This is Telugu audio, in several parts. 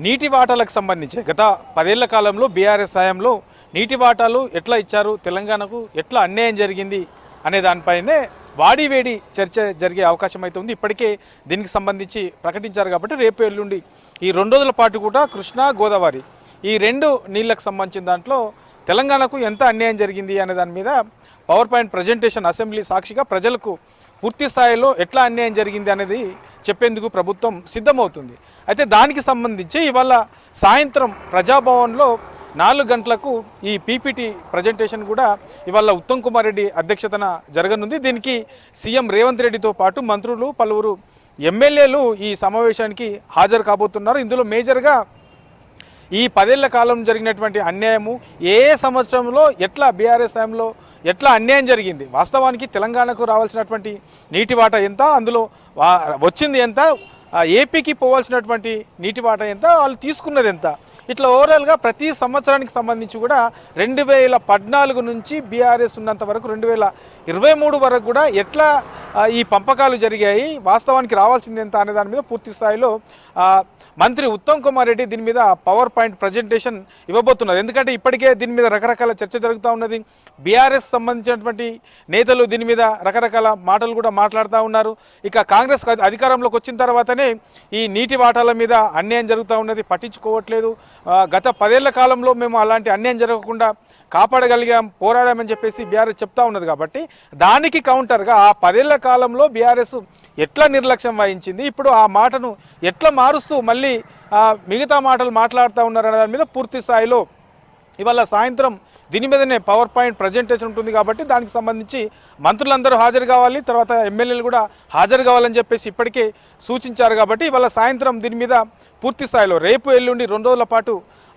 నీటి వాటాలకు సంబంధించి గత 10 ఏళ్ల కాలంలో బీఆర్ఎస్ హయాంలో నీటి వాటాలు ఎట్లా ఇచ్చారు, తెలంగాణకు ఎట్లా అన్యాయం జరిగింది అనే దానిపైనే వాడివేడి చర్చ జరిగే అవకాశం అయితే ఉంది. ఇప్పటికే దీనికి సంబంధించి ప్రకటించారు కాబట్టి రేపు ఎల్లుండి ఈ 2 రోజుల పాటు కూడా కృష్ణా గోదావరి ఈ 2 నీళ్లకు సంబంధించిన దాంట్లో తెలంగాణకు ఎంత అన్యాయం జరిగింది అనే దాని మీద పవర్ పాయింట్ ప్రజెంటేషన్ అసెంబ్లీ సాక్షిగా ప్రజలకు పూర్తి స్థాయిలో ఎట్లా అన్యాయం జరిగింది అనేది చెప్పేందుకు ప్రభుత్వం సిద్ధమవుతుంది. అయితే దానికి సంబంధించి ఇవాళ సాయంత్రం ప్రజాభవన్లో 4 గంటలకు ఈ పీపీటీ ప్రజెంటేషన్ కూడా ఇవాళ ఉత్తమ్ కుమార్ రెడ్డి అధ్యక్షతన జరగనుంది. దీనికి సీఎం రేవంత్ రెడ్డితో పాటు మంత్రులు, పలువురు ఎమ్మెల్యేలు ఈ సమావేశానికి హాజరు కాబోతున్నారు. ఇందులో మేజర్గా ఈ 10 ఏళ్ల కాలం జరిగినటువంటి అన్యాయము, ఏ సంవత్సరంలో ఎట్లా బీఆర్ఎస్ హయాంలో ఎట్లా అన్యాయం జరిగింది, వాస్తవానికి తెలంగాణకు రావాల్సినటువంటి నీటి వాటా ఎంత, అందులో వచ్చింది ఎంత, ఏపీకి పోవాల్సినటువంటి నీటి వాటా ఎంత, వాళ్ళు తీసుకున్నది ఎంత, ఇట్లా ఓవరాల్గా ప్రతి సంవత్సరానికి సంబంధించి కూడా 2014 నుంచి బీఆర్ఎస్ ఉన్నంత వరకు 2023 వరకు కూడా ఎట్లా ఈ పంపకాలు జరిగాయి, వాస్తవానికి రావాల్సింది ఎంత అనే దాని మీద పూర్తి స్థాయిలో మంత్రి ఉత్తమ్ కుమార్ రెడ్డి దీని మీద పవర్ పాయింట్ ప్రజెంటేషన్ ఇవ్వబోతున్నారు. ఎందుకంటే ఇప్పటికే దీని మీద రకరకాల చర్చ జరుగుతూ ఉన్నది. బీఆర్ఎస్ సంబంధించినటువంటి నేతలు దీని మీద రకరకాల మాటలు కూడా మాట్లాడుతూ ఉన్నారు. ఇక కాంగ్రెస్ అధికారంలోకి వచ్చిన తర్వాతనే ఈ నీటి వాటాల మీద అన్యాయం జరుగుతూ ఉన్నది, పట్టించుకోవట్లేదు. గత 10 ఏళ్ల కాలంలో మేము అలాంటి అన్యాయం జరగకుండా కాపాడగలిగాం, పోరాడామని చెప్పేసి బీఆర్ఎస్ చెప్తా ఉన్నది. కాబట్టి దానికి కౌంటర్గా ఆ 10 ఏళ్ల కాలంలో బీఆర్ఎస్ ఎట్లా నిర్లక్ష్యం వహించింది, ఇప్పుడు ఆ మాటను ఎట్లా మారుస్తూ మళ్ళీ మిగతా మాటలు మాట్లాడుతూ ఉన్నారనే దాని మీద పూర్తి స్థాయిలో ఇవాళ సాయంత్రం దీని మీదనే పవర్ పాయింట్ ప్రజెంటేషన్ ఉంటుంది. కాబట్టి దానికి సంబంధించి మంత్రులందరూ హాజరు కావాలి, తర్వాత ఎమ్మెల్యేలు కూడా హాజరు కావాలని చెప్పేసి ఇప్పటికే సూచించారు. కాబట్టి ఇవాళ సాయంత్రం దీని మీద పూర్తి స్థాయిలో రేపు ఎల్లుండి 2 రోజుల పాటు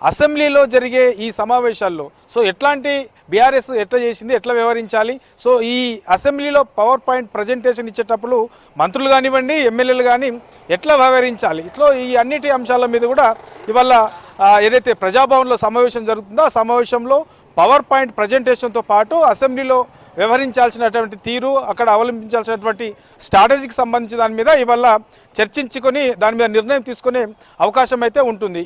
అసెంబ్లీలో జరిగే ఈ సమావేశాల్లో ఎట్లాంటి బీఆర్ఎస్ ఎట్లా చేసింది, ఎట్లా వ్యవహరించాలి, ఈ అసెంబ్లీలో పవర్ పాయింట్ ప్రజెంటేషన్ ఇచ్చేటప్పుడు మంత్రులు కానివ్వండి, ఎమ్మెల్యేలు కానీ ఎట్లా వ్యవహరించాలి, ఇట్లా ఈ అన్నిటి అంశాల మీద కూడా ఇవాళ ఏదైతే ప్రజాభవన్లో సమావేశం జరుగుతుందో ఆ సమావేశంలో పవర్ పాయింట్ ప్రజెంటేషన్తో పాటు అసెంబ్లీలో వ్యవహరించాల్సినటువంటి తీరు, అక్కడ అవలంబించాల్సినటువంటి స్ట్రాటజీకి సంబంధించి దాని మీద ఇవాళ చర్చించుకొని దాని మీద నిర్ణయం తీసుకునే అవకాశం అయితే ఉంటుంది.